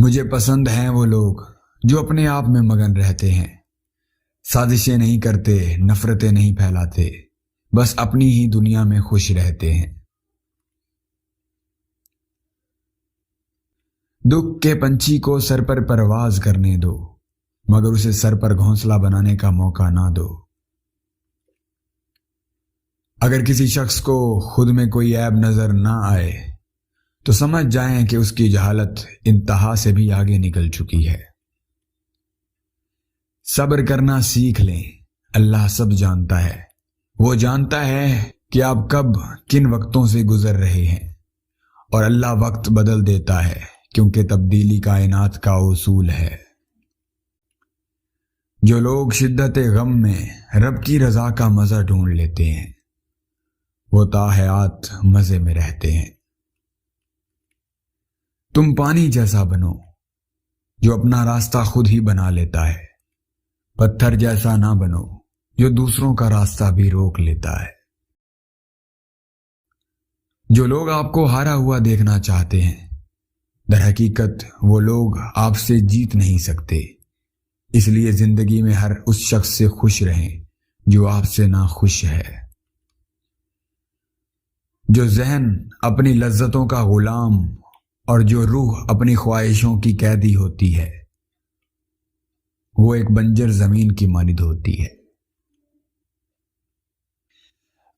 مجھے پسند ہیں وہ لوگ جو اپنے آپ میں مگن رہتے ہیں، سازشیں نہیں کرتے، نفرتیں نہیں پھیلاتے، بس اپنی ہی دنیا میں خوش رہتے ہیں۔ دکھ کے پنچھی کو سر پر پرواز کرنے دو، مگر اسے سر پر گھونسلہ بنانے کا موقع نہ دو۔ اگر کسی شخص کو خود میں کوئی عیب نظر نہ آئے تو سمجھ جائیں کہ اس کی جہالت انتہا سے بھی آگے نکل چکی ہے۔ صبر کرنا سیکھ لیں، اللہ سب جانتا ہے۔ وہ جانتا ہے کہ آپ کب کن وقتوں سے گزر رہے ہیں، اور اللہ وقت بدل دیتا ہے کیونکہ تبدیلی کائنات کا اصول ہے۔ جو لوگ شدت غم میں رب کی رضا کا مزہ ڈھونڈ لیتے ہیں وہ تا حیات مزے میں رہتے ہیں۔ تم پانی جیسا بنو جو اپنا راستہ خود ہی بنا لیتا ہے، پتھر جیسا نہ بنو جو دوسروں کا راستہ بھی روک لیتا ہے۔ جو لوگ آپ کو ہارا ہوا دیکھنا چاہتے ہیں، در حقیقت وہ لوگ آپ سے جیت نہیں سکتے، اس لیے زندگی میں ہر اس شخص سے خوش رہیں جو آپ سے ناخوش ہے۔ جو ذہن اپنی لذتوں کا غلام اور جو روح اپنی خواہشوں کی قیدی ہوتی ہے وہ ایک بنجر زمین کی مانند ہوتی ہے۔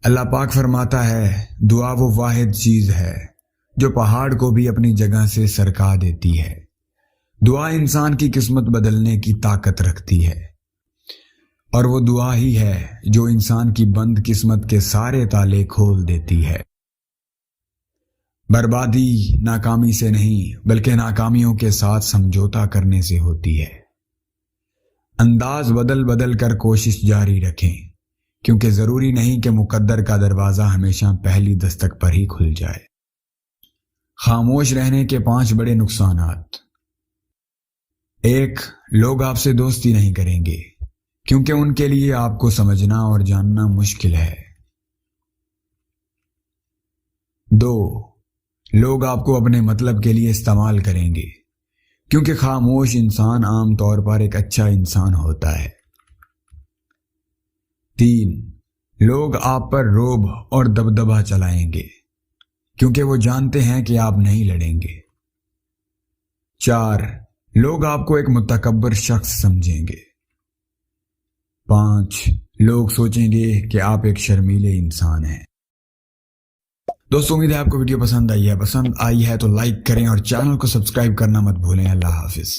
اللہ پاک فرماتا ہے، دعا وہ واحد چیز ہے جو پہاڑ کو بھی اپنی جگہ سے سرکا دیتی ہے۔ دعا انسان کی قسمت بدلنے کی طاقت رکھتی ہے، اور وہ دعا ہی ہے جو انسان کی بند قسمت کے سارے تالے کھول دیتی ہے۔ بربادی ناکامی سے نہیں بلکہ ناکامیوں کے ساتھ سمجھوتا کرنے سے ہوتی ہے۔ انداز بدل بدل کر کوشش جاری رکھیں، کیونکہ ضروری نہیں کہ مقدر کا دروازہ ہمیشہ پہلی دستک پر ہی کھل جائے۔ خاموش رہنے کے 5 بڑے نقصانات۔ 1. لوگ آپ سے دوستی نہیں کریں گے کیونکہ ان کے لیے آپ کو سمجھنا اور جاننا مشکل ہے۔ 2. لوگ آپ کو اپنے مطلب کے لیے استعمال کریں گے کیونکہ خاموش انسان عام طور پر ایک اچھا انسان ہوتا ہے۔ 3. لوگ آپ پر رعب اور دبدبہ چلائیں گے کیونکہ وہ جانتے ہیں کہ آپ نہیں لڑیں گے۔ 4. لوگ آپ کو ایک متکبر شخص سمجھیں گے۔ 5. لوگ سوچیں گے کہ آپ ایک شرمیلے انسان ہیں۔ دوستو، امید ہے آپ کو ویڈیو پسند آئی ہے تو لائک کریں اور چینل کو سبسکرائب کرنا مت بھولیں۔ اللہ حافظ۔